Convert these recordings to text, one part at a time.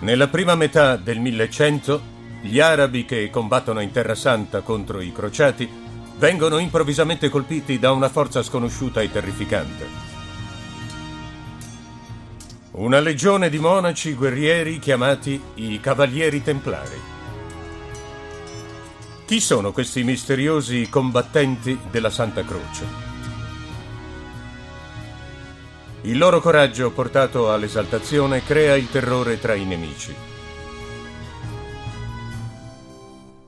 Nella prima metà del 1100, gli arabi che combattono in Terra Santa contro i crociati vengono improvvisamente colpiti da una forza sconosciuta e terrificante. Una legione di monaci guerrieri chiamati i Cavalieri Templari. Chi sono questi misteriosi combattenti della Santa Croce? Il loro coraggio, portato all'esaltazione, crea il terrore tra i nemici.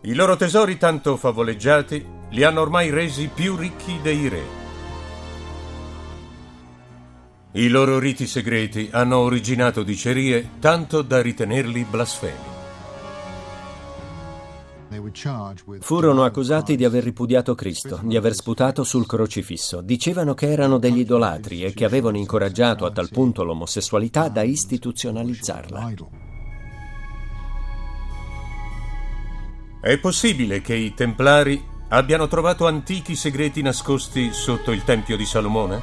I loro tesori, tanto favoleggiati, li hanno ormai resi più ricchi dei re. I loro riti segreti hanno originato dicerie tanto da ritenerli blasfemi. Furono accusati di aver ripudiato Cristo, di aver sputato sul crocifisso. Dicevano che erano degli idolatri e che avevano incoraggiato a tal punto l'omosessualità da istituzionalizzarla. È possibile che i Templari abbiano trovato antichi segreti nascosti sotto il Tempio di Salomone?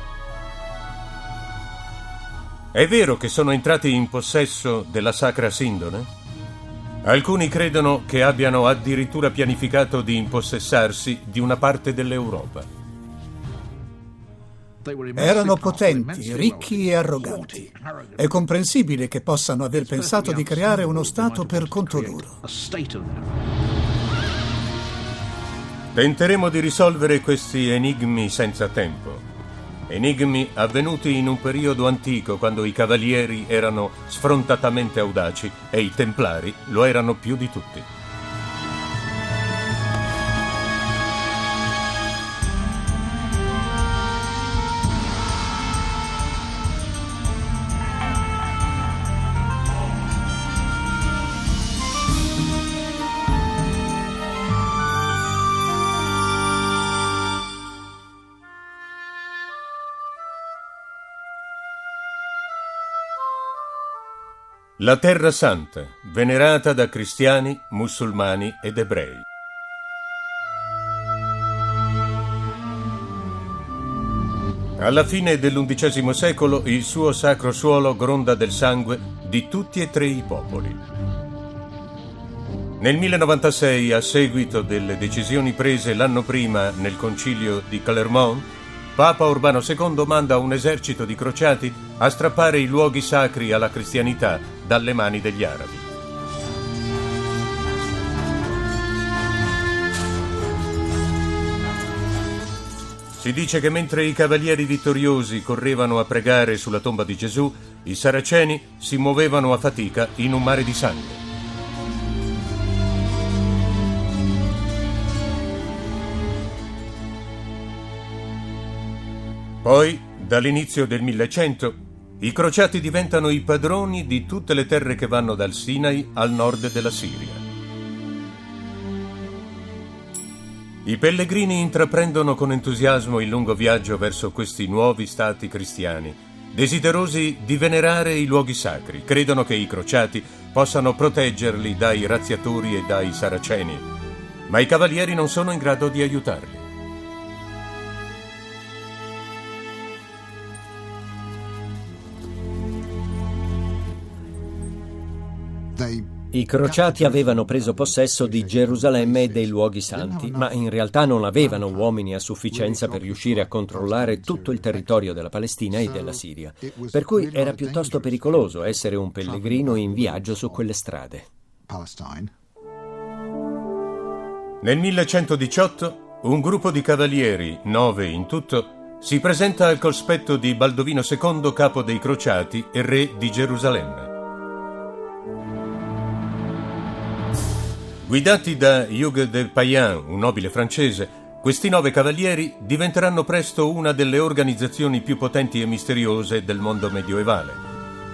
È vero che sono entrati in possesso della Sacra Sindone? Alcuni credono che abbiano addirittura pianificato di impossessarsi di una parte dell'Europa. Erano potenti, ricchi e arroganti. È comprensibile che possano aver pensato di creare uno Stato per conto loro. Tenteremo di risolvere questi enigmi senza tempo. Enigmi avvenuti in un periodo antico, quando i cavalieri erano sfrontatamente audaci e i templari lo erano più di tutti. La Terra Santa, venerata da cristiani, musulmani ed ebrei. Alla fine dell'undicesimo secolo il suo sacro suolo gronda del sangue di tutti e tre i popoli. Nel 1096, a seguito delle decisioni prese l'anno prima nel concilio di Clermont, Papa Urbano II manda un esercito di crociati a strappare i luoghi sacri alla cristianità dalle mani degli arabi. Si dice che mentre i cavalieri vittoriosi correvano a pregare sulla tomba di Gesù, i saraceni si muovevano a fatica in un mare di sangue. Poi, dall'inizio del 1100, i crociati diventano i padroni di tutte le terre che vanno dal Sinai al nord della Siria. I pellegrini intraprendono con entusiasmo il lungo viaggio verso questi nuovi stati cristiani, desiderosi di venerare i luoghi sacri. Credono che i crociati possano proteggerli dai razziatori e dai saraceni, ma i cavalieri non sono in grado di aiutarli. I crociati avevano preso possesso di Gerusalemme e dei luoghi santi, ma in realtà non avevano uomini a sufficienza per riuscire a controllare tutto il territorio della Palestina e della Siria, per cui era piuttosto pericoloso essere un pellegrino in viaggio su quelle strade. Nel 1118, un gruppo di cavalieri, 9 in tutto, si presenta al cospetto di Baldovino II, capo dei crociati e re di Gerusalemme. Guidati da Hugues de Payen, un nobile francese, questi 9 cavalieri diventeranno presto una delle organizzazioni più potenti e misteriose del mondo medioevale.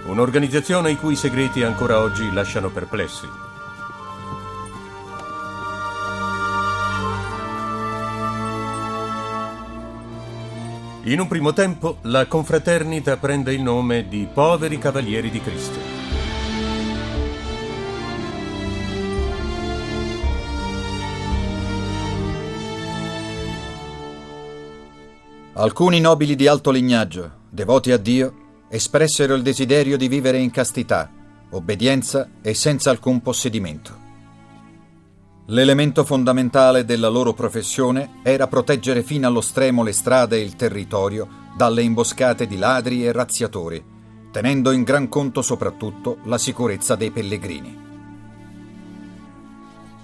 Un'organizzazione i cui segreti ancora oggi lasciano perplessi. In un primo tempo, la confraternita prende il nome di Poveri Cavalieri di Cristo. Alcuni nobili di alto lignaggio, devoti a Dio, espressero il desiderio di vivere in castità, obbedienza e senza alcun possedimento. L'elemento fondamentale della loro professione era proteggere fino allo stremo le strade e il territorio dalle imboscate di ladri e razziatori, tenendo in gran conto soprattutto la sicurezza dei pellegrini.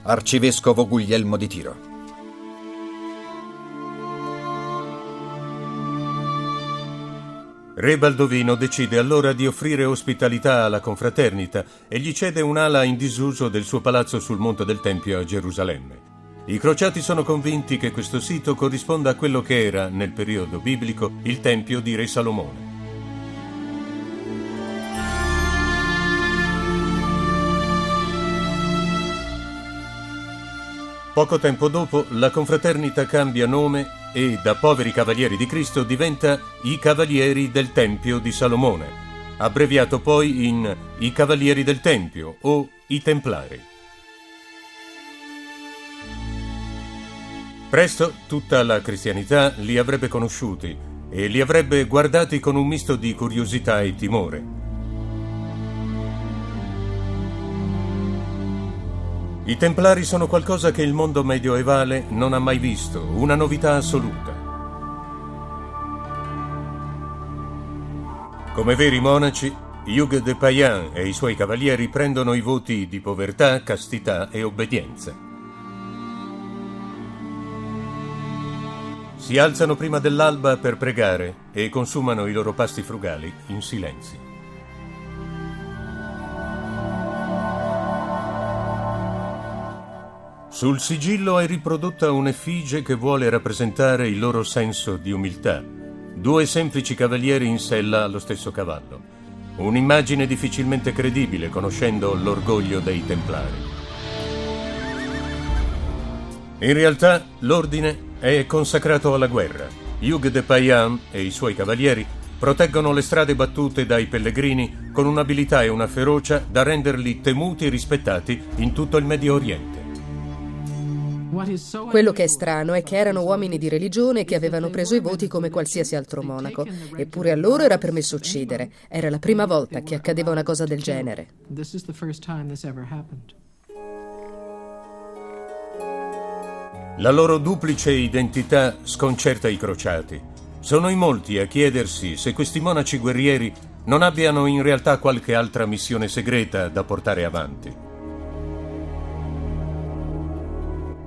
Arcivescovo Guglielmo di Tiro. Re Baldovino decide allora di offrire ospitalità alla confraternita e gli cede un'ala in disuso del suo palazzo sul Monte del Tempio a Gerusalemme. I crociati sono convinti che questo sito corrisponda a quello che era, nel periodo biblico, il Tempio di Re Salomone. Poco tempo dopo, la confraternita cambia nome e da poveri cavalieri di Cristo diventa i Cavalieri del Tempio di Salomone, abbreviato poi in i Cavalieri del Tempio o i Templari. Presto tutta la cristianità li avrebbe conosciuti e li avrebbe guardati con un misto di curiosità e timore. I Templari sono qualcosa che il mondo medioevale non ha mai visto, una novità assoluta. Come veri monaci, Hugues de Payens e i suoi cavalieri prendono i voti di povertà, castità e obbedienza. Si alzano prima dell'alba per pregare e consumano i loro pasti frugali in silenzio. Sul sigillo è riprodotta un'effigie che vuole rappresentare il loro senso di umiltà. 2 semplici cavalieri in sella allo stesso cavallo. Un'immagine difficilmente credibile, conoscendo l'orgoglio dei Templari. In realtà, l'ordine è consacrato alla guerra. Hugues de Payens e i suoi cavalieri proteggono le strade battute dai pellegrini con un'abilità e una ferocia da renderli temuti e rispettati in tutto il Medio Oriente. Quello che è strano è che erano uomini di religione che avevano preso i voti come qualsiasi altro monaco, eppure a loro era permesso uccidere. Era la prima volta che accadeva una cosa del genere. La loro duplice identità sconcerta i crociati. Sono in molti a chiedersi se questi monaci guerrieri non abbiano in realtà qualche altra missione segreta da portare avanti.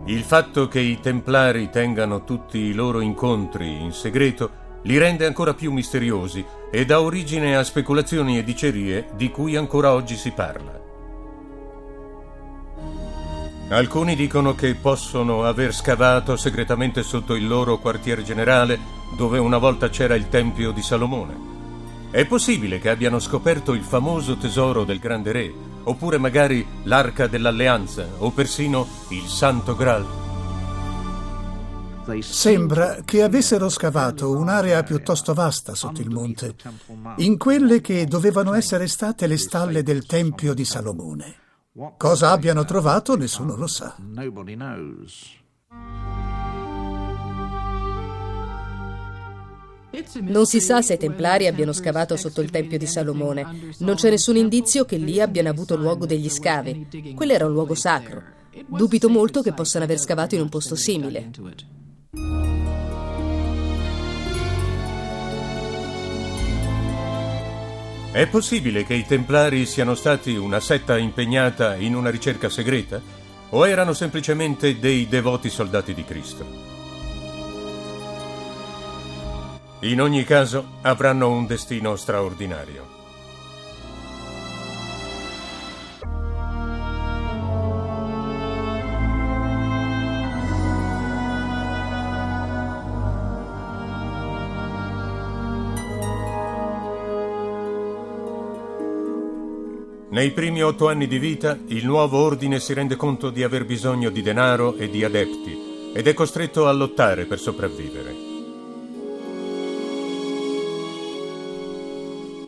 Il fatto che i Templari tengano tutti i loro incontri in segreto li rende ancora più misteriosi e dà origine a speculazioni e dicerie di cui ancora oggi si parla. Alcuni dicono che possono aver scavato segretamente sotto il loro quartier generale, dove una volta c'era il Tempio di Salomone. È possibile che abbiano scoperto il famoso tesoro del grande re, oppure magari l'Arca dell'Alleanza, o persino il Santo Graal. Sembra che avessero scavato un'area piuttosto vasta sotto il monte, in quelle che dovevano essere state le stalle del Tempio di Salomone. Cosa abbiano trovato nessuno lo sa. Non si sa se i Templari abbiano scavato sotto il Tempio di Salomone. Non c'è nessun indizio che lì abbiano avuto luogo degli scavi. Quello era un luogo sacro. Dubito molto che possano aver scavato in un posto simile. È possibile che i Templari siano stati una setta impegnata in una ricerca segreta? O erano semplicemente dei devoti soldati di Cristo? In ogni caso, avranno un destino straordinario. Nei primi 8 anni di vita, il nuovo ordine si rende conto di aver bisogno di denaro e di adepti ed è costretto a lottare per sopravvivere.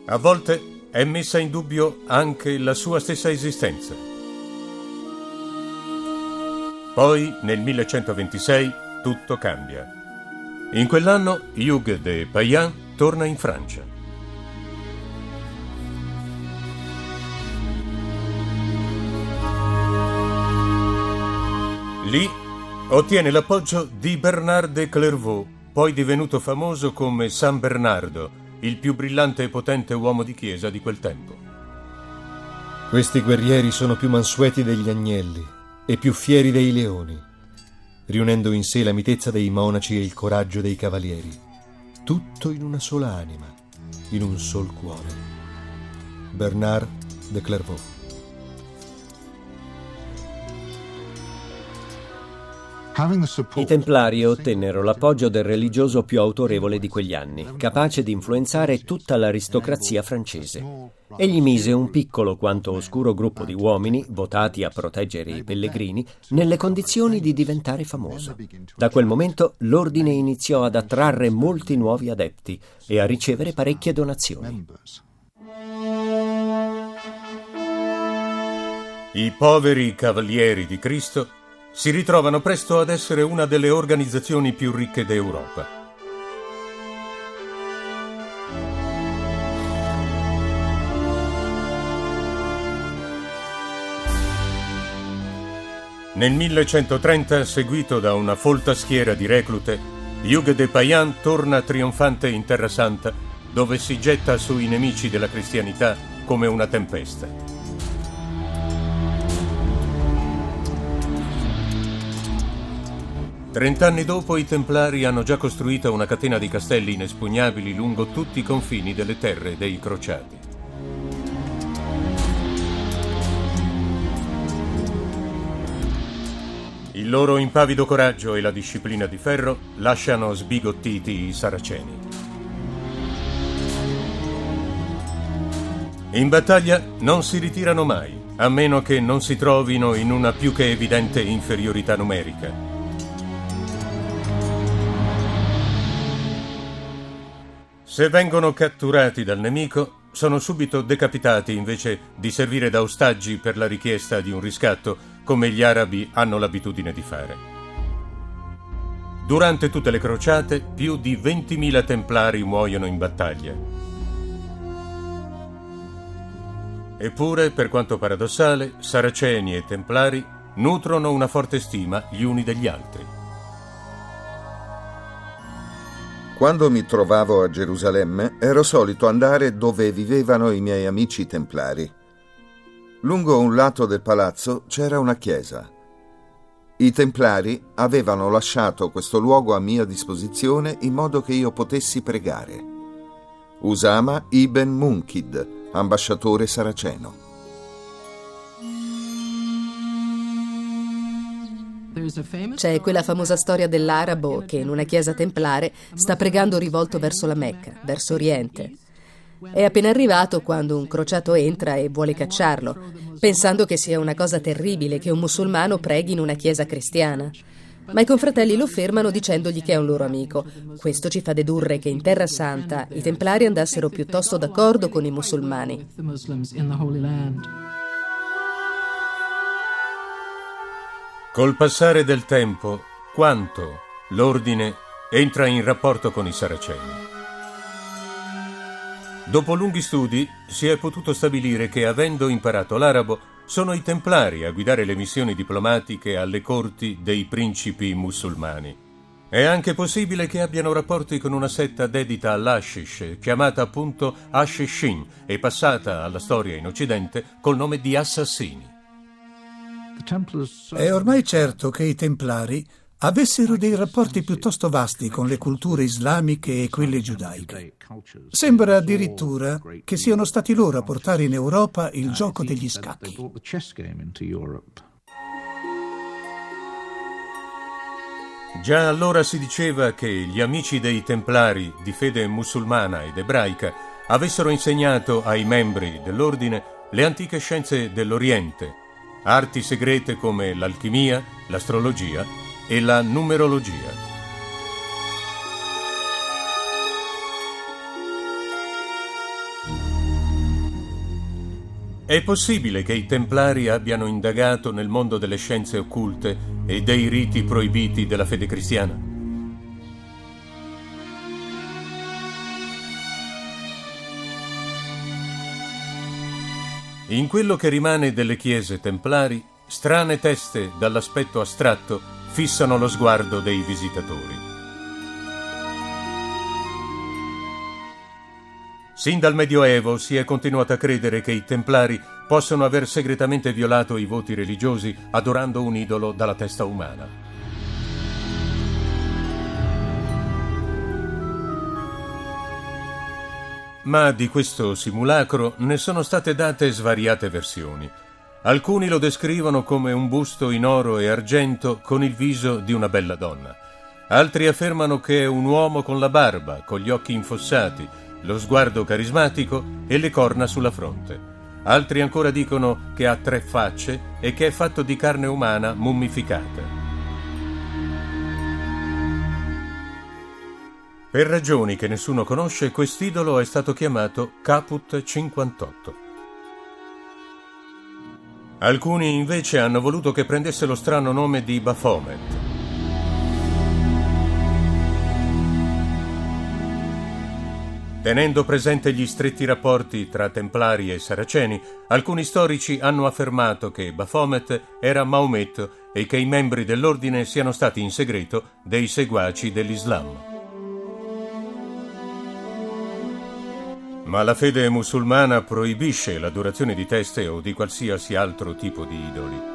A volte è messa in dubbio anche la sua stessa esistenza. Poi, nel 1126, tutto cambia. In quell'anno, Hugues de Payens torna in Francia. Lì ottiene l'appoggio di Bernard de Clairvaux, poi divenuto famoso come San Bernardo, il più brillante e potente uomo di chiesa di quel tempo. Questi guerrieri sono più mansueti degli agnelli e più fieri dei leoni, riunendo in sé la mitezza dei monaci e il coraggio dei cavalieri, tutto in una sola anima, in un sol cuore. Bernard de Clairvaux. I Templari ottennero l'appoggio del religioso più autorevole di quegli anni, capace di influenzare tutta l'aristocrazia francese. Egli mise un piccolo quanto oscuro gruppo di uomini, votati a proteggere i pellegrini, nelle condizioni di diventare famoso. Da quel momento l'ordine iniziò ad attrarre molti nuovi adepti e a ricevere parecchie donazioni. I poveri cavalieri di Cristo si ritrovano presto ad essere una delle organizzazioni più ricche d'Europa. Nel 1130, seguito da una folta schiera di reclute, Hugues de Payens torna trionfante in Terra Santa, dove si getta sui nemici della cristianità come una tempesta. 30 anni dopo, i Templari hanno già costruito una catena di castelli inespugnabili lungo tutti i confini delle terre dei Crociati. Il loro impavido coraggio e la disciplina di ferro lasciano sbigottiti i Saraceni. In battaglia non si ritirano mai, a meno che non si trovino in una più che evidente inferiorità numerica. Se vengono catturati dal nemico, sono subito decapitati invece di servire da ostaggi per la richiesta di un riscatto, come gli arabi hanno l'abitudine di fare. Durante tutte le crociate, più di 20.000 templari muoiono in battaglia. Eppure, per quanto paradossale, saraceni e templari nutrono una forte stima gli uni degli altri. Quando mi trovavo a Gerusalemme, ero solito andare dove vivevano i miei amici templari. Lungo un lato del palazzo c'era una chiesa. I templari avevano lasciato questo luogo a mia disposizione in modo che io potessi pregare. Usama ibn Munkid, ambasciatore saraceno. C'è quella famosa storia dell'arabo che in una chiesa templare sta pregando rivolto verso la Mecca, verso Oriente. È appena arrivato quando un crociato entra e vuole cacciarlo, pensando che sia una cosa terribile che un musulmano preghi in una chiesa cristiana. Ma i confratelli lo fermano dicendogli che è un loro amico. Questo ci fa dedurre che in Terra Santa i templari andassero piuttosto d'accordo con i musulmani. Col passare del tempo, quanto l'ordine entra in rapporto con i Saraceni. Dopo lunghi studi si è potuto stabilire che, avendo imparato l'arabo, sono i templari a guidare le missioni diplomatiche alle corti dei principi musulmani. È anche possibile che abbiano rapporti con una setta dedita all'Hashish, chiamata appunto Hashishin e passata alla storia in Occidente col nome di assassini. È ormai certo che i Templari avessero dei rapporti piuttosto vasti con le culture islamiche e quelle giudaiche. Sembra addirittura che siano stati loro a portare in Europa il gioco degli scacchi. Già allora si diceva che gli amici dei Templari di fede musulmana ed ebraica avessero insegnato ai membri dell'ordine le antiche scienze dell'Oriente, arti segrete come l'alchimia, l'astrologia e la numerologia. È possibile che i Templari abbiano indagato nel mondo delle scienze occulte e dei riti proibiti della fede cristiana? In quello che rimane delle chiese templari strane teste dall'aspetto astratto fissano lo sguardo dei visitatori. Sin dal Medioevo si è continuato a credere che i Templari possono aver segretamente violato i voti religiosi adorando un idolo dalla testa umana. Ma di questo simulacro ne sono state date svariate versioni. Alcuni lo descrivono come un busto in oro e argento con il viso di una bella donna. Altri affermano che è un uomo con la barba, con gli occhi infossati, lo sguardo carismatico e le corna sulla fronte. Altri ancora dicono che ha 3 facce e che è fatto di carne umana mummificata. Per ragioni che nessuno conosce, quest'idolo è stato chiamato Caput 58. Alcuni invece hanno voluto che prendesse lo strano nome di Baphomet. Tenendo presente gli stretti rapporti tra Templari e Saraceni, alcuni storici hanno affermato che Baphomet era Maometto e che i membri dell'ordine siano stati in segreto dei seguaci dell'Islam. Ma la fede musulmana proibisce l'adorazione di teste o di qualsiasi altro tipo di idoli.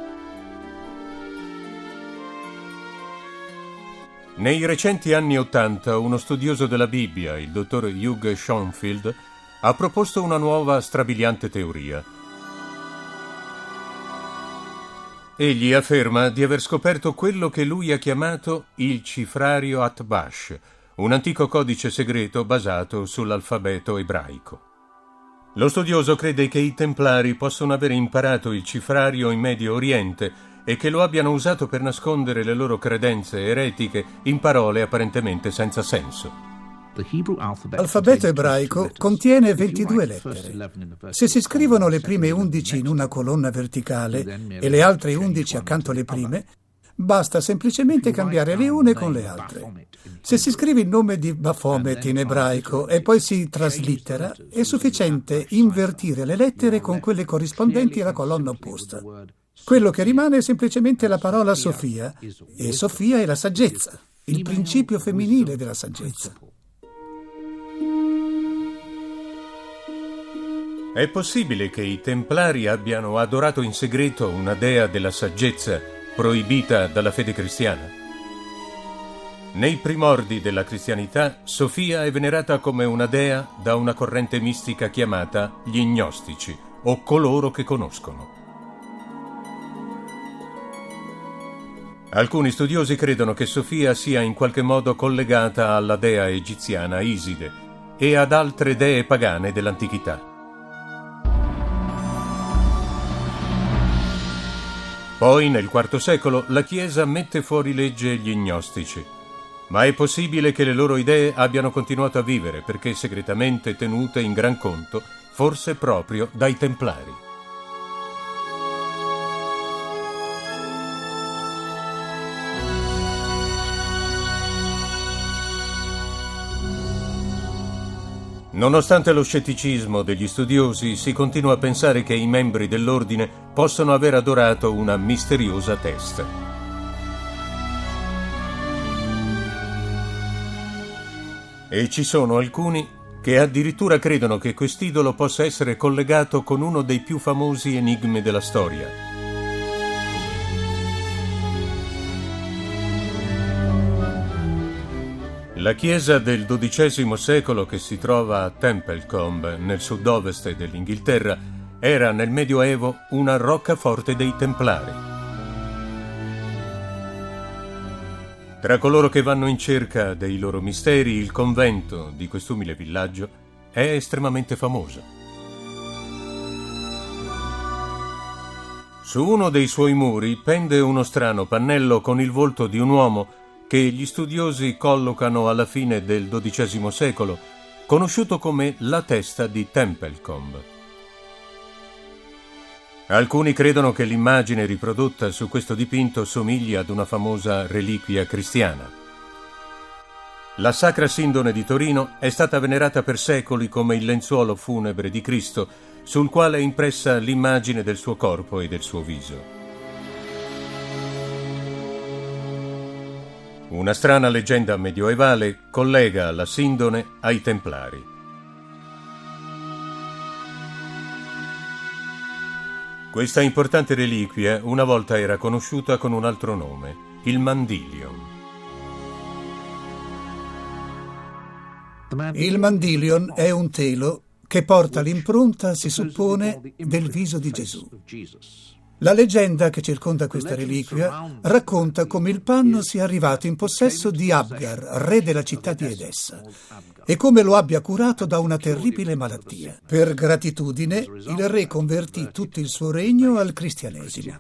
Nei recenti anni '80 uno studioso della Bibbia, il dottor Hugh Schonfield, ha proposto una nuova strabiliante teoria. Egli afferma di aver scoperto quello che lui ha chiamato il cifrario Atbash, un antico codice segreto basato sull'alfabeto ebraico. Lo studioso crede che i Templari possano aver imparato il cifrario in Medio Oriente e che lo abbiano usato per nascondere le loro credenze eretiche in parole apparentemente senza senso. L'alfabeto ebraico contiene 22 lettere. Se si scrivono le prime 11 in una colonna verticale e le altre 11 accanto alle prime, basta semplicemente cambiare le une con le altre. Se si scrive il nome di Baphomet in ebraico e poi si traslittera, è sufficiente invertire le lettere con quelle corrispondenti alla colonna opposta. Quello che rimane è semplicemente la parola Sofia, e Sofia è la saggezza, il principio femminile della saggezza. È possibile che i Templari abbiano adorato in segreto una dea della saggezza proibita dalla fede cristiana? Nei primordi della cristianità, Sofia è venerata come una dea da una corrente mistica chiamata gli gnostici, o coloro che conoscono. Alcuni studiosi credono che Sofia sia in qualche modo collegata alla dea egiziana Iside e ad altre dee pagane dell'antichità. Poi, nel IV secolo, la Chiesa mette fuori legge gli gnostici, ma è possibile che le loro idee abbiano continuato a vivere perché segretamente tenute in gran conto, forse proprio dai Templari. Nonostante lo scetticismo degli studiosi, si continua a pensare che i membri dell'ordine possano aver adorato una misteriosa testa. E ci sono alcuni che addirittura credono che quest'idolo possa essere collegato con uno dei più famosi enigmi della storia. La chiesa del XII secolo, che si trova a Templecombe, nel sud-ovest dell'Inghilterra, era nel Medioevo una roccaforte dei Templari. Tra coloro che vanno in cerca dei loro misteri, il convento di quest'umile villaggio è estremamente famoso. Su uno dei suoi muri pende uno strano pannello con il volto di un uomo che gli studiosi collocano alla fine del XII secolo, conosciuto come la testa di Templecombe. Alcuni credono che l'immagine riprodotta su questo dipinto somigli ad una famosa reliquia cristiana. La Sacra Sindone di Torino è stata venerata per secoli come il lenzuolo funebre di Cristo, sul quale è impressa l'immagine del suo corpo e del suo viso. Una strana leggenda medioevale collega la Sindone ai Templari. Questa importante reliquia una volta era conosciuta con un altro nome, il Mandilion. Il Mandilion è un telo che porta l'impronta, si suppone, del viso di Gesù. La leggenda che circonda questa reliquia racconta come il panno sia arrivato in possesso di Abgar, re della città di Edessa, e come lo abbia curato da una terribile malattia. Per gratitudine, il re convertì tutto il suo regno al cristianesimo.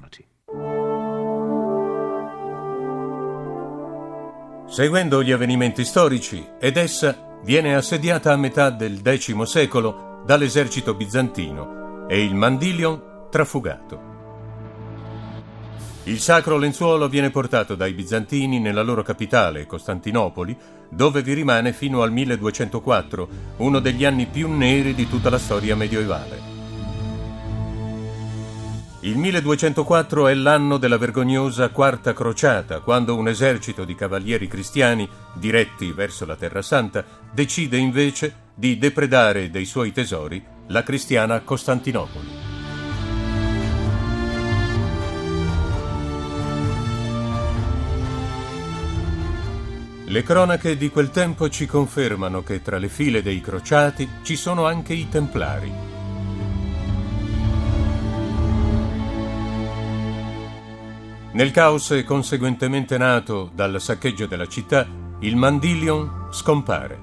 Seguendo gli avvenimenti storici, Edessa viene assediata a metà del X secolo dall'esercito bizantino e il Mandilion trafugato. Il sacro lenzuolo viene portato dai bizantini nella loro capitale, Costantinopoli, dove vi rimane fino al 1204, uno degli anni più neri di tutta la storia medioevale. Il 1204 è l'anno della vergognosa Quarta Crociata, quando un esercito di cavalieri cristiani, diretti verso la Terra Santa, decide invece di depredare dei suoi tesori la cristiana Costantinopoli. Le cronache di quel tempo ci confermano che tra le file dei crociati ci sono anche i Templari. Nel caos conseguentemente nato dal saccheggio della città, il Mandilion scompare.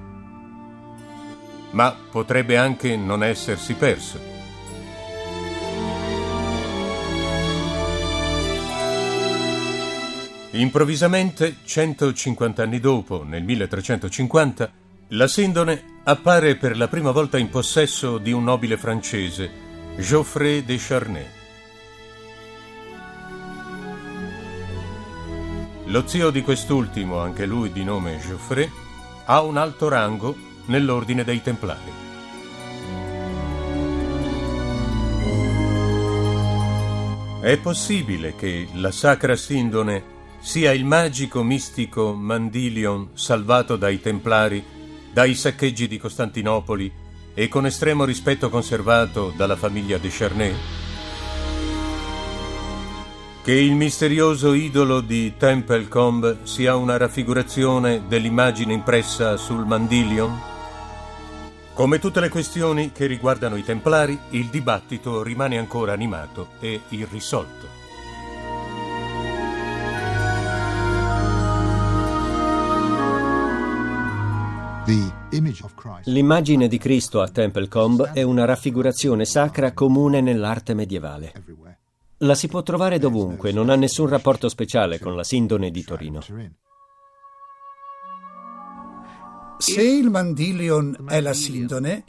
Ma potrebbe anche non essersi perso. Improvvisamente, 150 anni dopo, nel 1350, la Sindone appare per la prima volta in possesso di un nobile francese, Geoffrey de Charnay. Lo zio di quest'ultimo, anche lui di nome Geoffrey, ha un alto rango nell'ordine dei Templari. È possibile che la Sacra Sindone sia il magico mistico Mandilion salvato dai Templari, dai saccheggi di Costantinopoli e con estremo rispetto conservato dalla famiglia de Charnay? Che il misterioso idolo di Templecombe sia una raffigurazione dell'immagine impressa sul Mandilion? Come tutte le questioni che riguardano i Templari, il dibattito rimane ancora animato e irrisolto. L'immagine di Cristo a Templecombe è una raffigurazione sacra comune nell'arte medievale. La si può trovare dovunque, non ha nessun rapporto speciale con la Sindone di Torino. Se il Mandilion è la Sindone,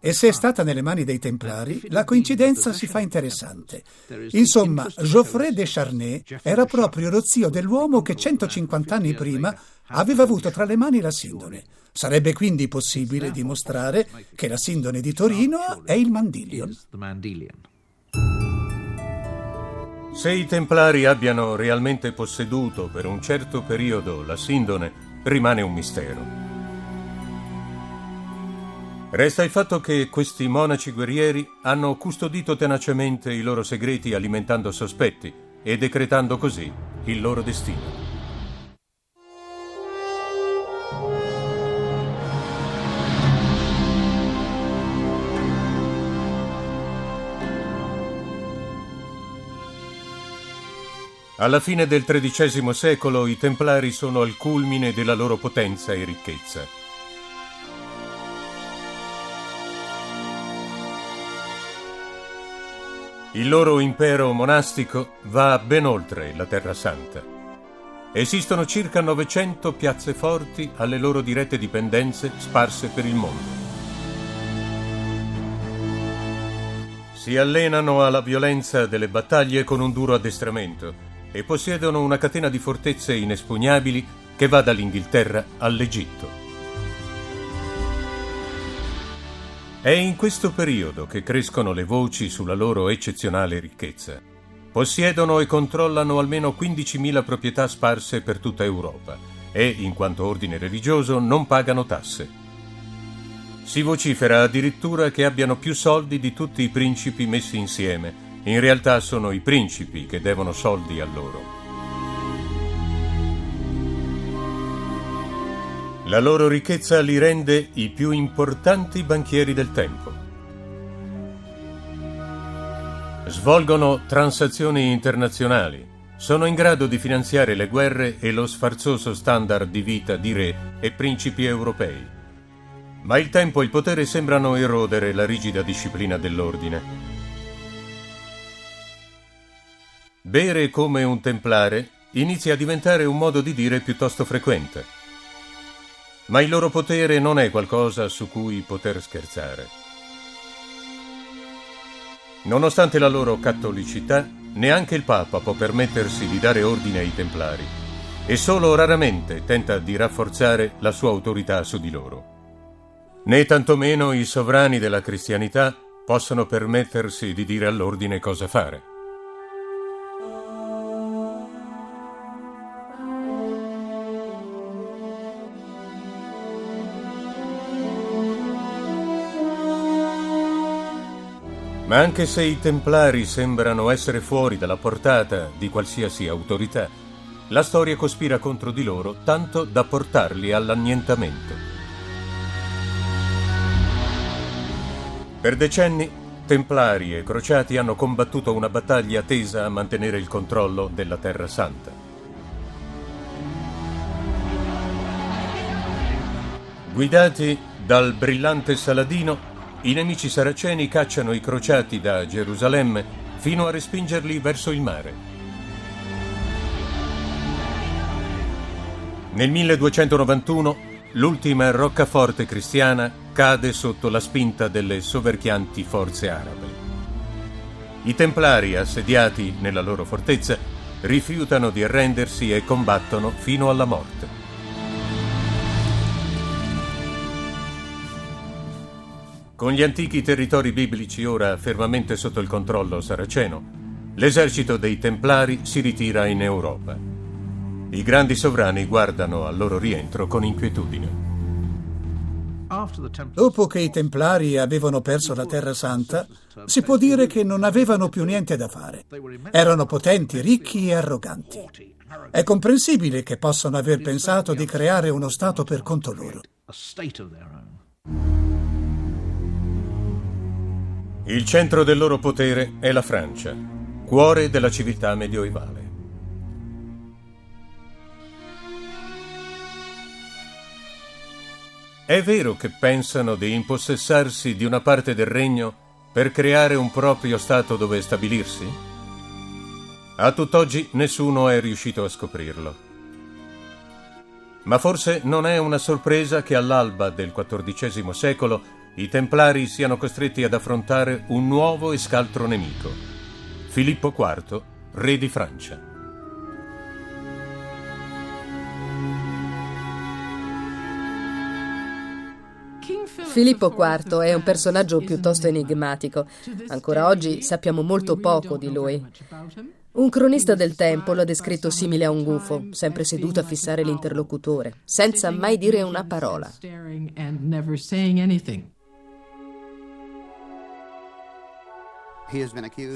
e se è stata nelle mani dei Templari, la coincidenza si fa interessante. Insomma, Geoffrey de Charnay era proprio lo zio dell'uomo che 150 anni prima aveva avuto tra le mani la Sindone. Sarebbe quindi possibile dimostrare che la Sindone di Torino è il Mandilion. Se i Templari abbiano realmente posseduto per un certo periodo la Sindone, rimane un mistero. Resta il fatto che questi monaci guerrieri hanno custodito tenacemente i loro segreti alimentando sospetti e decretando così il loro destino. Alla fine del XIII secolo i Templari sono al culmine della loro potenza e ricchezza. Il loro impero monastico va ben oltre la Terra Santa. Esistono circa 900 piazze forti alle loro dirette dipendenze sparse per il mondo. Si allenano alla violenza delle battaglie con un duro addestramento e possiedono una catena di fortezze inespugnabili che va dall'Inghilterra all'Egitto. È in questo periodo che crescono le voci sulla loro eccezionale ricchezza. Possiedono e controllano almeno 15.000 proprietà sparse per tutta Europa e, in quanto ordine religioso, non pagano tasse. Si vocifera addirittura che abbiano più soldi di tutti i principi messi insieme. In realtà sono i principi che devono soldi a loro. La loro ricchezza li rende i più importanti banchieri del tempo. Svolgono transazioni internazionali. Sono in grado di finanziare le guerre e lo sfarzoso standard di vita di re e principi europei. Ma il tempo e il potere sembrano erodere la rigida disciplina dell'ordine. Bere come un templare inizia a diventare un modo di dire piuttosto frequente. Ma il loro potere non è qualcosa su cui poter scherzare. Nonostante la loro cattolicità, neanche il Papa può permettersi di dare ordine ai templari e solo raramente tenta di rafforzare la sua autorità su di loro. Né tantomeno i sovrani della cristianità possono permettersi di dire all'ordine cosa fare. Ma anche se i templari sembrano essere fuori dalla portata di qualsiasi autorità, la storia cospira contro di loro tanto da portarli all'annientamento. Per decenni, templari e crociati hanno combattuto una battaglia tesa a mantenere il controllo della Terra Santa. Guidati dal brillante Saladino, i nemici saraceni cacciano i crociati da Gerusalemme fino a respingerli verso il mare. Nel 1291 l'ultima roccaforte cristiana cade sotto la spinta delle soverchianti forze arabe. I templari, assediati nella loro fortezza, rifiutano di arrendersi e combattono fino alla morte. Con gli antichi territori biblici ora fermamente sotto il controllo saraceno, l'esercito dei Templari si ritira in Europa. I grandi sovrani guardano al loro rientro con inquietudine. Dopo che i Templari avevano perso la Terra Santa, si può dire che non avevano più niente da fare. Erano potenti, ricchi e arroganti. È comprensibile che possano aver pensato di creare uno Stato per conto loro. Il centro del loro potere è la Francia, cuore della civiltà medioevale. È vero che pensano di impossessarsi di una parte del regno per creare un proprio Stato dove stabilirsi? A tutt'oggi nessuno è riuscito a scoprirlo. Ma forse non è una sorpresa che all'alba del XIV secolo i Templari siano costretti ad affrontare un nuovo e scaltro nemico, Filippo IV, re di Francia. Filippo IV è un personaggio piuttosto enigmatico. Ancora oggi sappiamo molto poco di lui. Un cronista del tempo lo ha descritto simile a un gufo, sempre seduto a fissare l'interlocutore, senza mai dire una parola.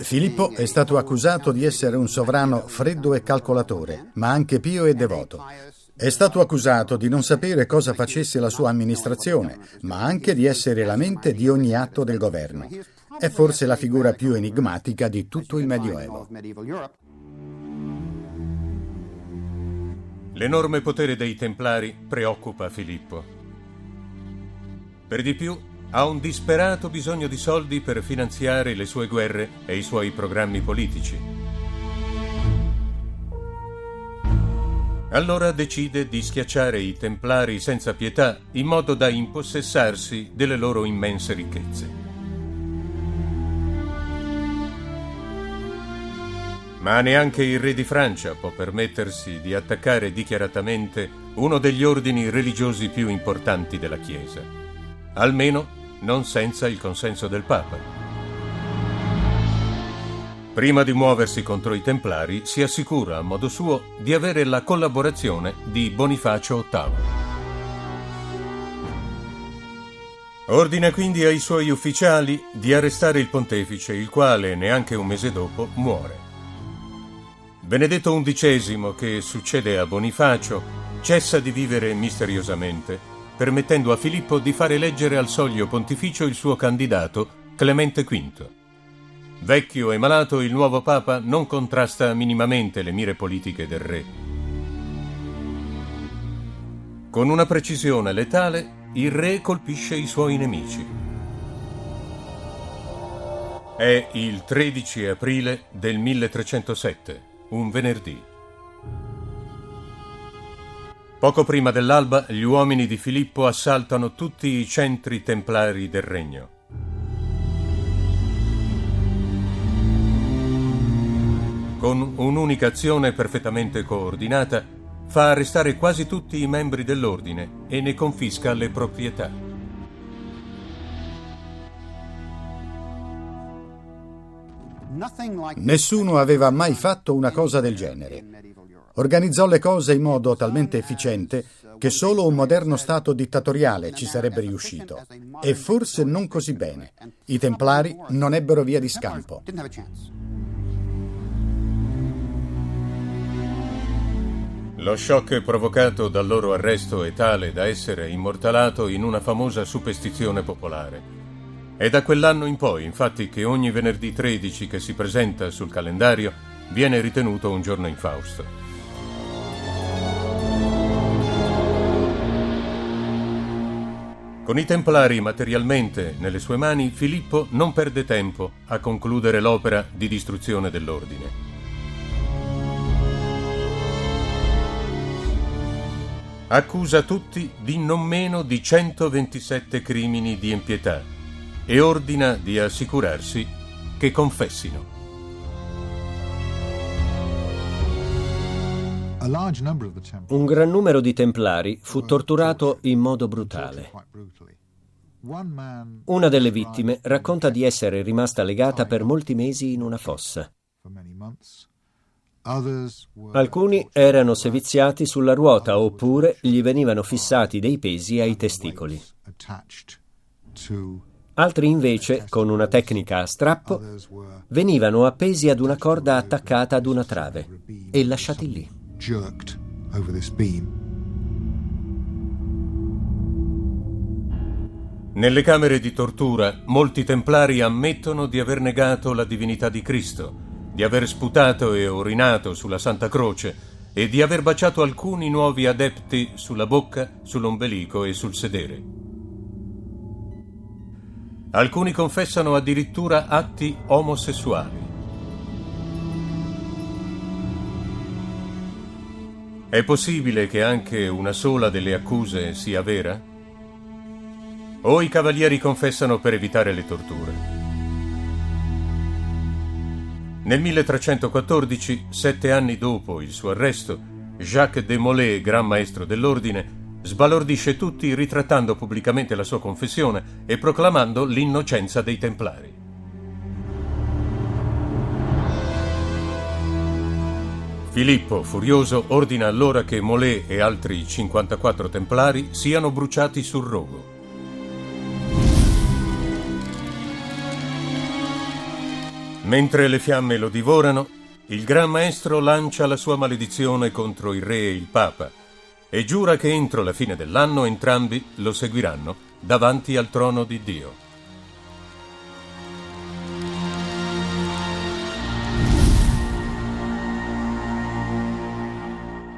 Filippo è stato accusato di essere un sovrano freddo e calcolatore, ma anche pio e devoto. È stato accusato di non sapere cosa facesse la sua amministrazione, ma anche di essere la mente di ogni atto del governo. È forse la figura più enigmatica di tutto il Medioevo. L'enorme potere dei Templari preoccupa Filippo. Per di più, ha un disperato bisogno di soldi per finanziare le sue guerre e i suoi programmi politici. Allora decide di schiacciare i Templari senza pietà in modo da impossessarsi delle loro immense ricchezze. Ma neanche il re di Francia può permettersi di attaccare dichiaratamente uno degli ordini religiosi più importanti della Chiesa, almeno non senza il consenso del Papa. Prima di muoversi contro i Templari, si assicura a modo suo di avere la collaborazione di Bonifacio VIII. Ordina quindi ai suoi ufficiali di arrestare il pontefice, il quale, neanche un mese dopo, muore. Benedetto XI, che succede a Bonifacio, cessa di vivere misteriosamente, permettendo a Filippo di fare eleggere al soglio pontificio il suo candidato, Clemente V. Vecchio e malato, il nuovo Papa non contrasta minimamente le mire politiche del re. Con una precisione letale, il re colpisce i suoi nemici. È il 13 aprile del 1307, un venerdì. Poco prima dell'alba, gli uomini di Filippo assaltano tutti i centri templari del regno. Con un'unica azione perfettamente coordinata, fa arrestare quasi tutti i membri dell'ordine e ne confisca le proprietà. Nessuno aveva mai fatto una cosa del genere. Organizzò le cose in modo talmente efficiente che solo un moderno stato dittatoriale ci sarebbe riuscito. E forse non così bene. I Templari non ebbero via di scampo. Lo shock provocato dal loro arresto è tale da essere immortalato in una famosa superstizione popolare. È da quell'anno in poi, infatti, che ogni venerdì 13 che si presenta sul calendario viene ritenuto un giorno infausto. Con i Templari materialmente nelle sue mani, Filippo non perde tempo a concludere l'opera di distruzione dell'ordine. Accusa tutti di non meno di 127 crimini di impietà e ordina di assicurarsi che confessino. Un gran numero di Templari fu torturato in modo brutale. Una delle vittime racconta di essere rimasta legata per molti mesi in una fossa. Alcuni erano seviziati sulla ruota oppure gli venivano fissati dei pesi ai testicoli. Altri invece, con una tecnica a strappo, venivano appesi ad una corda attaccata ad una trave e lasciati lì. Nelle camere di tortura, molti Templari ammettono di aver negato la divinità di Cristo, di aver sputato e urinato sulla Santa Croce e di aver baciato alcuni nuovi adepti sulla bocca, sull'ombelico e sul sedere. Alcuni confessano addirittura atti omosessuali. È possibile che anche una sola delle accuse sia vera? O i cavalieri confessano per evitare le torture? Nel 1314, 7 anni dopo il suo arresto, Jacques de Molay, gran maestro dell'ordine, sbalordisce tutti ritrattando pubblicamente la sua confessione e proclamando l'innocenza dei Templari. Filippo, furioso, ordina allora che Molay e altri 54 Templari siano bruciati sul rogo. Mentre le fiamme lo divorano, il Gran Maestro lancia la sua maledizione contro il re e il Papa e giura che entro la fine dell'anno entrambi lo seguiranno davanti al trono di Dio.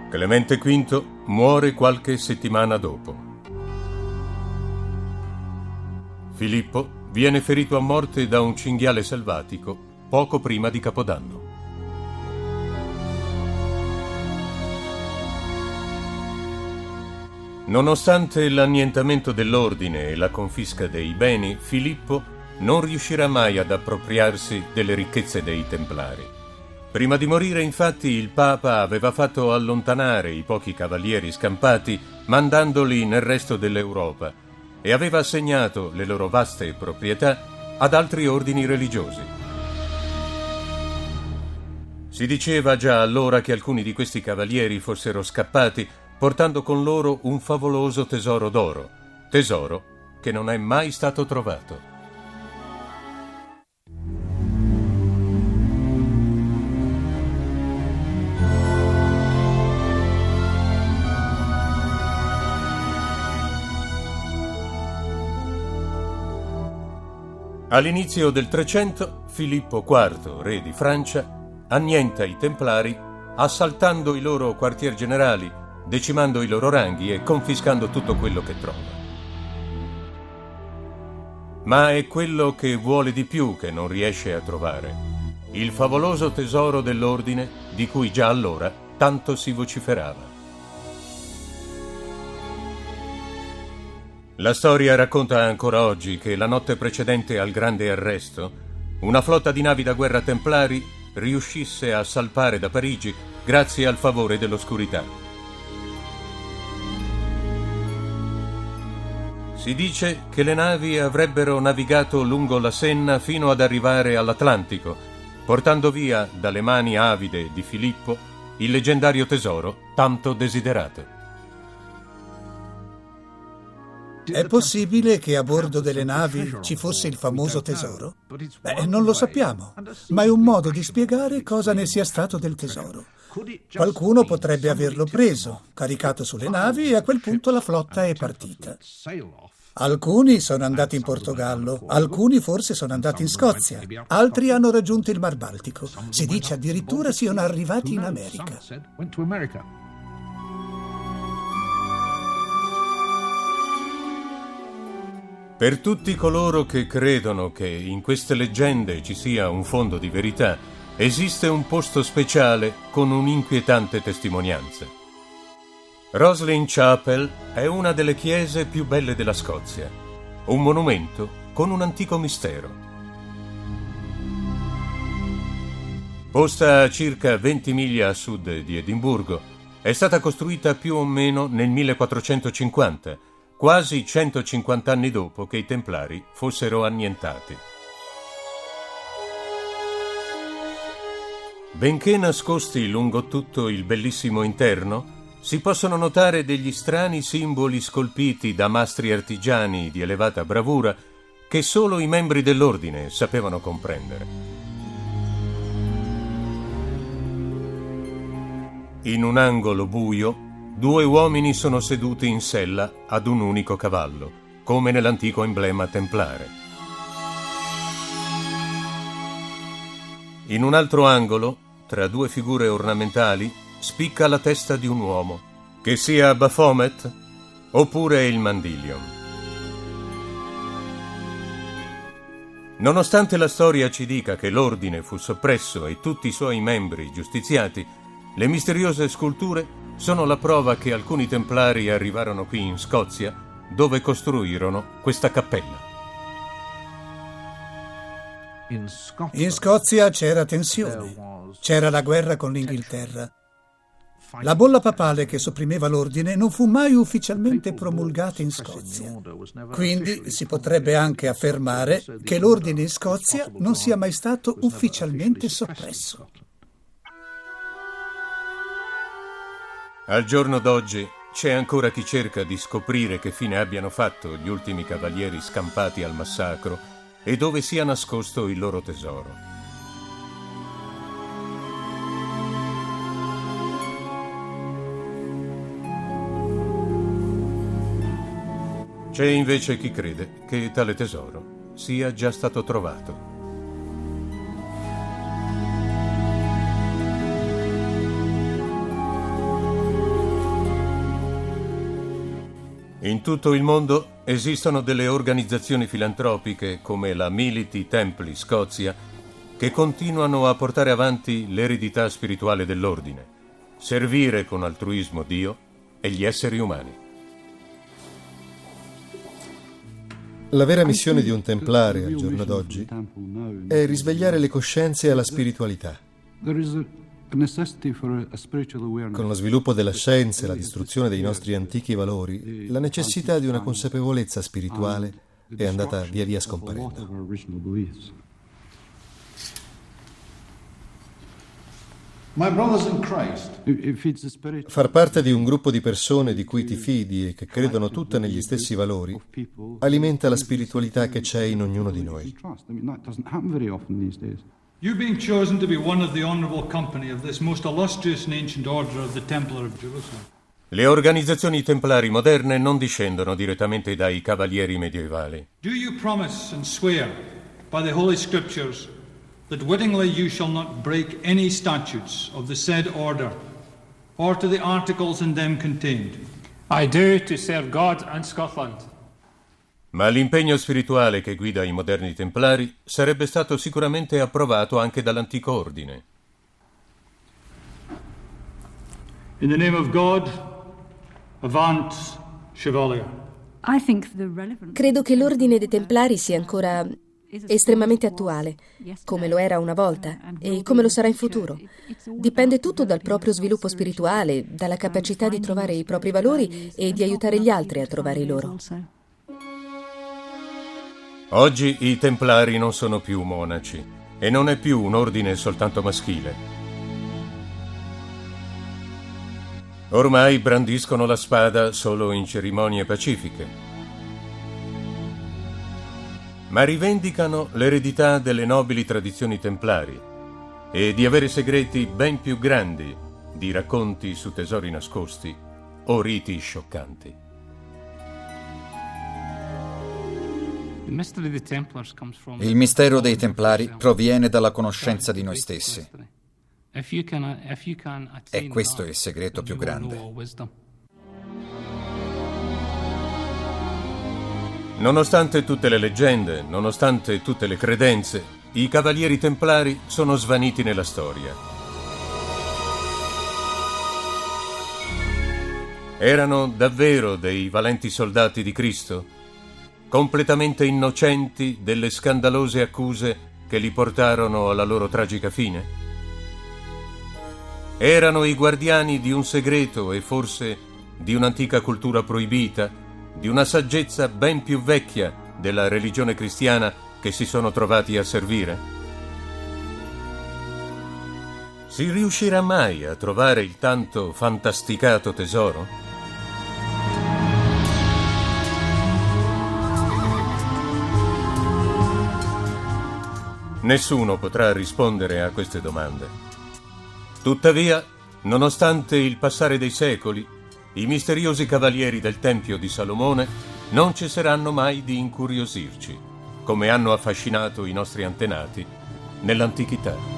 Clemente V muore qualche settimana dopo. Filippo viene ferito a morte da un cinghiale selvatico poco prima di Capodanno. Nonostante l'annientamento dell'ordine e la confisca dei beni, Filippo non riuscirà mai ad appropriarsi delle ricchezze dei Templari. Prima di morire, infatti, il Papa aveva fatto allontanare i pochi cavalieri scampati, mandandoli nel resto dell'Europa, e aveva assegnato le loro vaste proprietà ad altri ordini religiosi. Si diceva già allora che alcuni di questi cavalieri fossero scappati portando con loro un favoloso tesoro d'oro, tesoro che non è mai stato trovato. All'inizio del 300, Filippo IV, re di Francia, annienta i Templari assaltando i loro quartier generali, decimando i loro ranghi e confiscando tutto quello che trova. Ma è quello che vuole di più che non riesce a trovare: il favoloso tesoro dell'ordine di cui già allora tanto si vociferava. La storia racconta ancora oggi che la notte precedente al grande arresto, una flotta di navi da guerra templari riuscisse a salpare da Parigi grazie al favore dell'oscurità. Si dice che le navi avrebbero navigato lungo la Senna fino ad arrivare all'Atlantico, portando via dalle mani avide di Filippo il leggendario tesoro tanto desiderato. È possibile che a bordo delle navi ci fosse il famoso tesoro? Non lo sappiamo, ma è un modo di spiegare cosa ne sia stato del tesoro. Qualcuno potrebbe averlo preso, caricato sulle navi, e a quel punto la flotta è partita. Alcuni sono andati in Portogallo, alcuni forse sono andati in Scozia, altri hanno raggiunto il Mar Baltico. Si dice addirittura siano arrivati in America. Per tutti coloro che credono che in queste leggende ci sia un fondo di verità, esiste un posto speciale con un'inquietante testimonianza. Roslin Chapel è una delle chiese più belle della Scozia, un monumento con un antico mistero. Posta a circa 20 miglia a sud di Edimburgo, è stata costruita più o meno nel 1450, quasi 150 anni dopo che i Templari fossero annientati. Benché nascosti lungo tutto il bellissimo interno, si possono notare degli strani simboli scolpiti da mastri artigiani di elevata bravura che solo i membri dell'ordine sapevano comprendere. In un angolo buio, 2 uomini sono seduti in sella ad un unico cavallo, come nell'antico emblema templare. In un altro angolo, tra 2 figure ornamentali, spicca la testa di un uomo, che sia Baphomet oppure il Mandilion. Nonostante la storia ci dica che l'ordine fu soppresso e tutti i suoi membri giustiziati, le misteriose sculture sono la prova che alcuni templari arrivarono qui in Scozia, dove costruirono questa cappella. In Scozia c'era tensione, c'era la guerra con l'Inghilterra. La bolla papale che sopprimeva l'ordine non fu mai ufficialmente promulgata in Scozia. Quindi si potrebbe anche affermare che l'ordine in Scozia non sia mai stato ufficialmente soppresso. Al giorno d'oggi c'è ancora chi cerca di scoprire che fine abbiano fatto gli ultimi cavalieri scampati al massacro e dove sia nascosto il loro tesoro. C'è invece chi crede che tale tesoro sia già stato trovato. In tutto il mondo esistono delle organizzazioni filantropiche come la Militi Templi Scozia che continuano a portare avanti l'eredità spirituale dell'ordine, servire con altruismo Dio e gli esseri umani. La vera missione di un templare al giorno d'oggi è risvegliare le coscienze alla spiritualità. Con lo sviluppo della scienza e la distruzione dei nostri antichi valori, la necessità di una consapevolezza spirituale è andata via via scomparendo. Far parte di un gruppo di persone di cui ti fidi e che credono tutte negli stessi valori alimenta la spiritualità che c'è in ognuno di noi. You being chosen to be one of the honorable company of this most illustrious and ancient order of the Templar of Jerusalem. Le organizzazioni templari moderne non discendono direttamente dai cavalieri medievali. Do you promise and swear by the Holy Scriptures that wittingly you shall not break any statutes of the said order or to the articles in them contained? I do, to serve God and Scotland. Ma l'impegno spirituale che guida i moderni templari sarebbe stato sicuramente approvato anche dall'antico ordine. In the name of God, avant, Chevalier. Credo che l'ordine dei templari sia ancora estremamente attuale, come lo era una volta e come lo sarà in futuro. Dipende tutto dal proprio sviluppo spirituale, dalla capacità di trovare i propri valori e di aiutare gli altri a trovare i loro. Oggi i templari non sono più monaci e non è più un ordine soltanto maschile. Ormai brandiscono la spada solo in cerimonie pacifiche, ma rivendicano l'eredità delle nobili tradizioni templari e di avere segreti ben più grandi di racconti su tesori nascosti o riti scioccanti. Il mistero dei Templari proviene dalla conoscenza di noi stessi. E questo è il segreto più grande. Nonostante tutte le leggende, nonostante tutte le credenze, i cavalieri templari sono svaniti nella storia. Erano davvero dei valenti soldati di Cristo? Completamente innocenti delle scandalose accuse che li portarono alla loro tragica fine? Erano i guardiani di un segreto e forse di un'antica cultura proibita, di una saggezza ben più vecchia della religione cristiana che si sono trovati a servire? Si riuscirà mai a trovare il tanto fantasticato tesoro? Nessuno potrà rispondere a queste domande. Tuttavia, nonostante il passare dei secoli, i misteriosi cavalieri del Tempio di Salomone non cesseranno mai di incuriosirci, come hanno affascinato i nostri antenati nell'antichità.